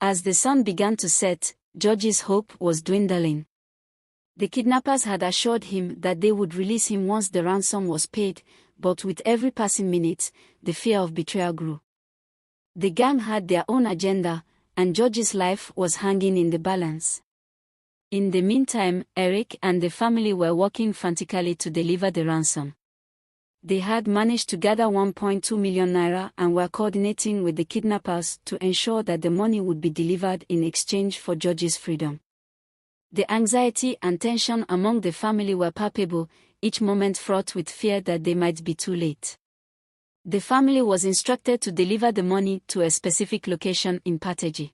As the sun began to set, George's hope was dwindling. The kidnappers had assured him that they would release him once the ransom was paid, but with every passing minute, the fear of betrayal grew. The gang had their own agenda, and George's life was hanging in the balance. In the meantime, Eric and the family were working frantically to deliver the ransom. They had managed to gather 1.2 million naira and were coordinating with the kidnappers to ensure that the money would be delivered in exchange for George's freedom. The anxiety and tension among the family were palpable, each moment fraught with fear that they might be too late. The family was instructed to deliver the money to a specific location in Pateji.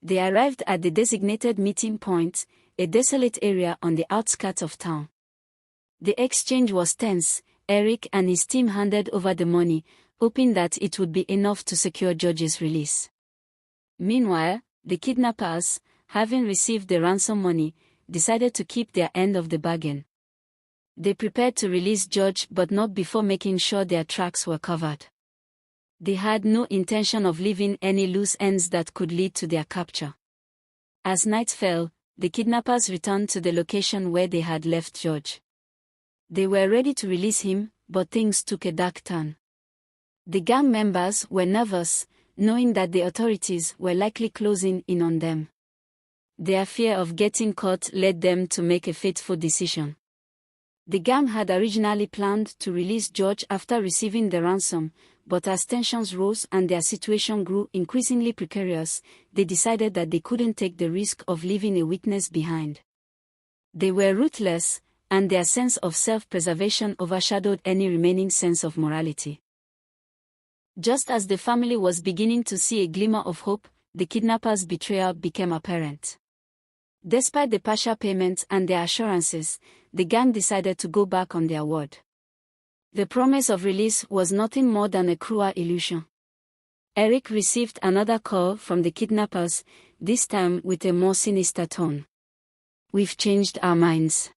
They arrived at the designated meeting point, a desolate area on the outskirts of town. The exchange was tense. Eric and his team handed over the money, hoping that it would be enough to secure George's release. Meanwhile, the kidnappers, having received the ransom money, decided to keep their end of the bargain. They prepared to release George, but not before making sure their tracks were covered. They had no intention of leaving any loose ends that could lead to their capture. As night fell, the kidnappers returned to the location where they had left George. They were ready to release him, but things took a dark turn. The gang members were nervous, knowing that the authorities were likely closing in on them. Their fear of getting caught led them to make a fateful decision. The gang had originally planned to release George after receiving the ransom, but as tensions rose and their situation grew increasingly precarious, they decided that they couldn't take the risk of leaving a witness behind. They were ruthless, and their sense of self-preservation overshadowed any remaining sense of morality. Just as the family was beginning to see a glimmer of hope, the kidnappers' betrayal became apparent. Despite the partial payment and their assurances, the gang decided to go back on their word. The promise of release was nothing more than a cruel illusion. Eric received another call from the kidnappers, this time with a more sinister tone. "We've changed our minds.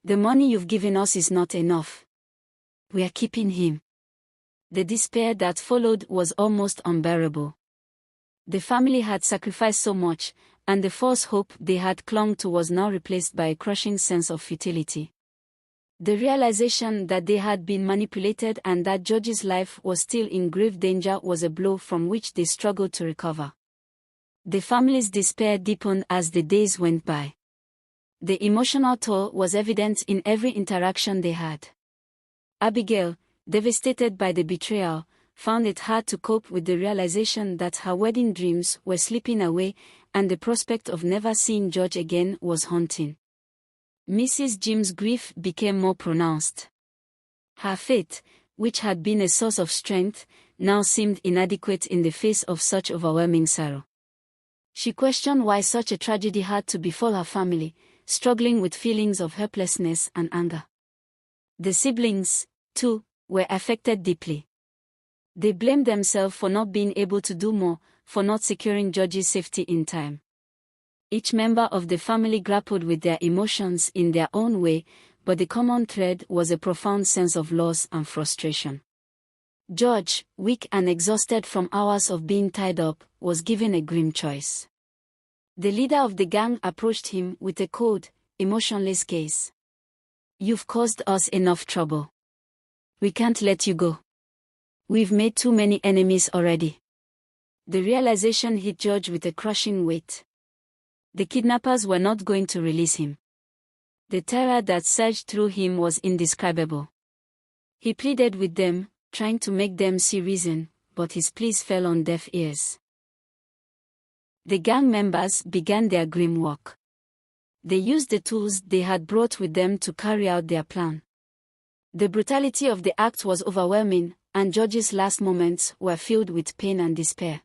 The money you've given us is not enough. We are keeping him." The despair that followed was almost unbearable. The family had sacrificed so much, and the false hope they had clung to was now replaced by a crushing sense of futility. The realization that they had been manipulated and that George's life was still in grave danger was a blow from which they struggled to recover. The family's despair deepened as the days went by. The emotional toll was evident in every interaction they had. Abigail, devastated by the betrayal, found it hard to cope with the realization that her wedding dreams were slipping away, and the prospect of never seeing George again was haunting. Mrs. Jim's grief became more pronounced. Her faith, which had been a source of strength, now seemed inadequate in the face of such overwhelming sorrow. She questioned why such a tragedy had to befall her family, struggling with feelings of helplessness and anger. The siblings, too, were affected deeply. They blamed themselves for not being able to do more, for not securing George's safety in time. Each member of the family grappled with their emotions in their own way, but the common thread was a profound sense of loss and frustration. George, weak and exhausted from hours of being tied up, was given a grim choice. The leader of the gang approached him with a cold, emotionless gaze. "You've caused us enough trouble. We can't let you go. We've made too many enemies already." The realization hit George with a crushing weight. The kidnappers were not going to release him. The terror that surged through him was indescribable. He pleaded with them, trying to make them see reason, but his pleas fell on deaf ears. The gang members began their grim work. They used the tools they had brought with them to carry out their plan. The brutality of the act was overwhelming, and George's last moments were filled with pain and despair.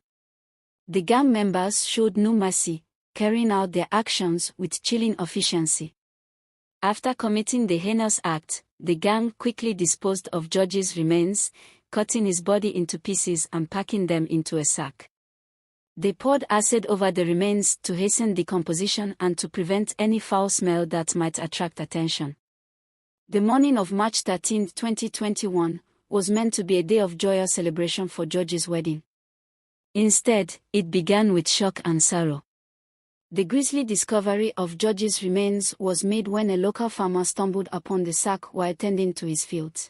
The gang members showed no mercy, carrying out their actions with chilling efficiency. After committing the heinous act, the gang quickly disposed of George's remains, cutting his body into pieces and packing them into a sack. They poured acid over the remains to hasten decomposition and to prevent any foul smell that might attract attention. The morning of March 13, 2021, was meant to be a day of joyous celebration for George's wedding. Instead, it began with shock and sorrow. The grisly discovery of George's remains was made when a local farmer stumbled upon the sack while tending to his fields.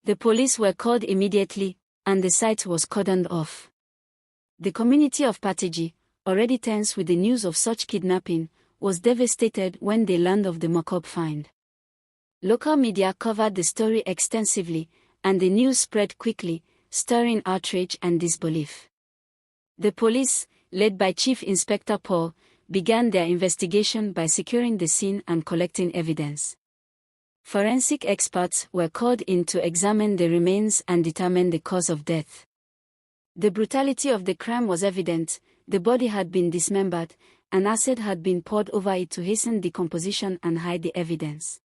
The police were called immediately, and the site was cordoned off. The community of Pateji, already tense with the news of such kidnapping, was devastated when they learned of the macabre find. Local media covered the story extensively, and the news spread quickly, stirring outrage and disbelief. The police, led by Chief Inspector Paul, began their investigation by securing the scene and collecting evidence. Forensic experts were called in to examine the remains and determine the cause of death. The brutality of the crime was evident. The body had been dismembered, and acid had been poured over it to hasten decomposition and hide the evidence.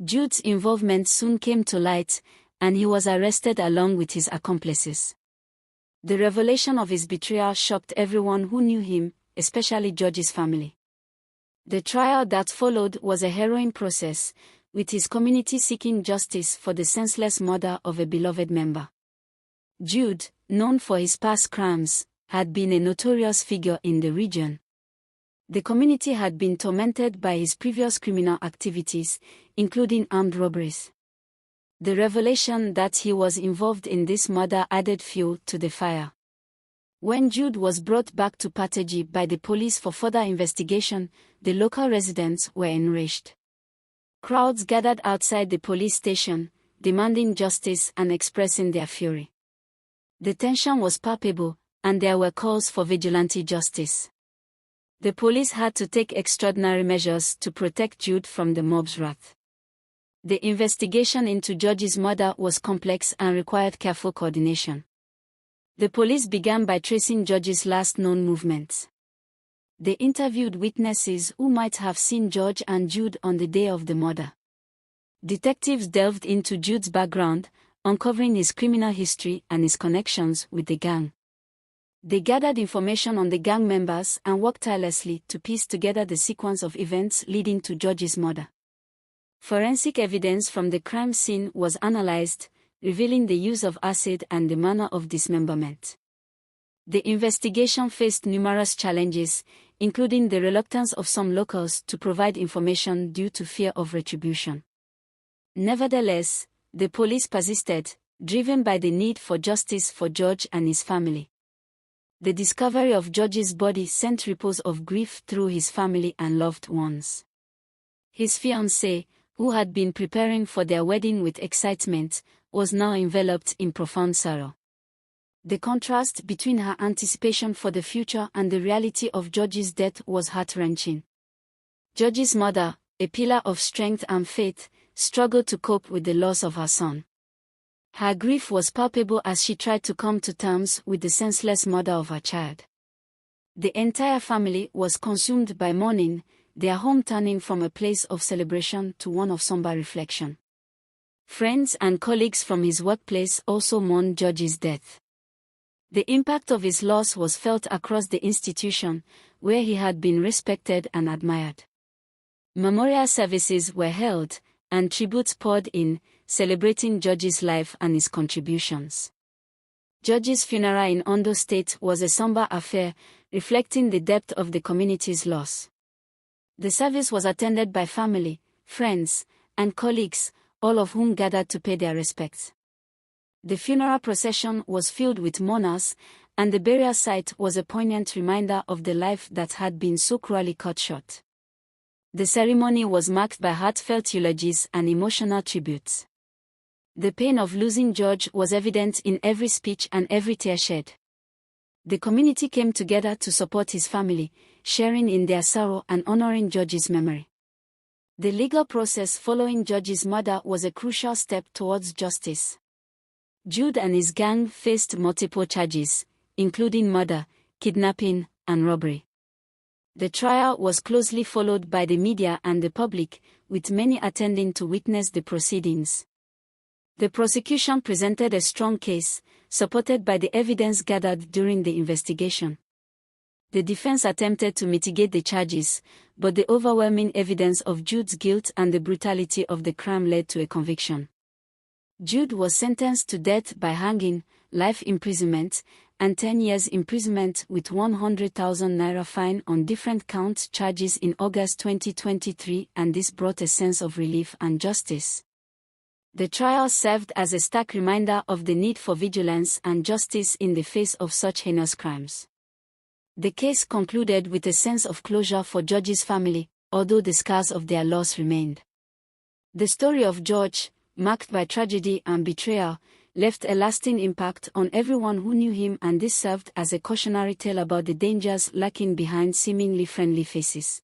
Jude's involvement soon came to light, and he was arrested along with his accomplices. The revelation of his betrayal shocked everyone who knew him, especially George's family. The trial that followed was a harrowing process, with his community seeking justice for the senseless murder of a beloved member. Jude, known for his past crimes, had been a notorious figure in the region. The community had been tormented by his previous criminal activities, including armed robberies. The revelation that he was involved in this murder added fuel to the fire. When Jude was brought back to Pateji by the police for further investigation, the local residents were enraged. Crowds gathered outside the police station, demanding justice and expressing their fury. The tension was palpable, and there were calls for vigilante justice. The police had to take extraordinary measures to protect Jude from the mob's wrath. The investigation into George's murder was complex and required careful coordination. The police began by tracing George's last known movements. They interviewed witnesses who might have seen George and Jude on the day of the murder. Detectives delved into Jude's background, uncovering his criminal history and his connections with the gang. They gathered information on the gang members and worked tirelessly to piece together the sequence of events leading to George's murder. Forensic evidence from the crime scene was analyzed, revealing the use of acid and the manner of dismemberment. The investigation faced numerous challenges, including the reluctance of some locals to provide information due to fear of retribution. Nevertheless, the police persisted, driven by the need for justice for George and his family. The discovery of George's body sent ripples of grief through his family and loved ones. His fiancée, who had been preparing for their wedding with excitement, was now enveloped in profound sorrow. The contrast between her anticipation for the future and the reality of George's death was heart-wrenching. George's mother, a pillar of strength and faith, struggled to cope with the loss of her son. Her grief was palpable as she tried to come to terms with the senseless murder of her child. The entire family was consumed by mourning, their home turning from a place of celebration to one of somber reflection. Friends and colleagues from his workplace also mourned George's death. The impact of his loss was felt across the institution, where he had been respected and admired. Memorial services were held, and tributes poured in, celebrating George's life and his contributions. George's funeral in Ondo State was a somber affair, reflecting the depth of the community's loss. The service was attended by family, friends, and colleagues, all of whom gathered to pay their respects. The funeral procession was filled with mourners, and the burial site was a poignant reminder of the life that had been so cruelly cut short. The ceremony was marked by heartfelt eulogies and emotional tributes. The pain of losing George was evident in every speech and every tear shed. The community came together to support his family, sharing in their sorrow and honoring George's memory. The legal process following George's murder was a crucial step towards justice. Jude and his gang faced multiple charges, including murder, kidnapping, and robbery. The trial was closely followed by the media and the public, with many attending to witness the proceedings. The prosecution presented a strong case, supported by the evidence gathered during the investigation. The defense attempted to mitigate the charges, but the overwhelming evidence of Jude's guilt and the brutality of the crime led to a conviction. Jude was sentenced to death by hanging, life imprisonment, and 10 years imprisonment with 100,000 naira fine on different count charges in August 2023, and this brought a sense of relief and justice. The trial served as a stark reminder of the need for vigilance and justice in the face of such heinous crimes. The case concluded with a sense of closure for George's family, although the scars of their loss remained. The story of George, marked by tragedy and betrayal, left a lasting impact on everyone who knew him, and this served as a cautionary tale about the dangers lurking behind seemingly friendly faces.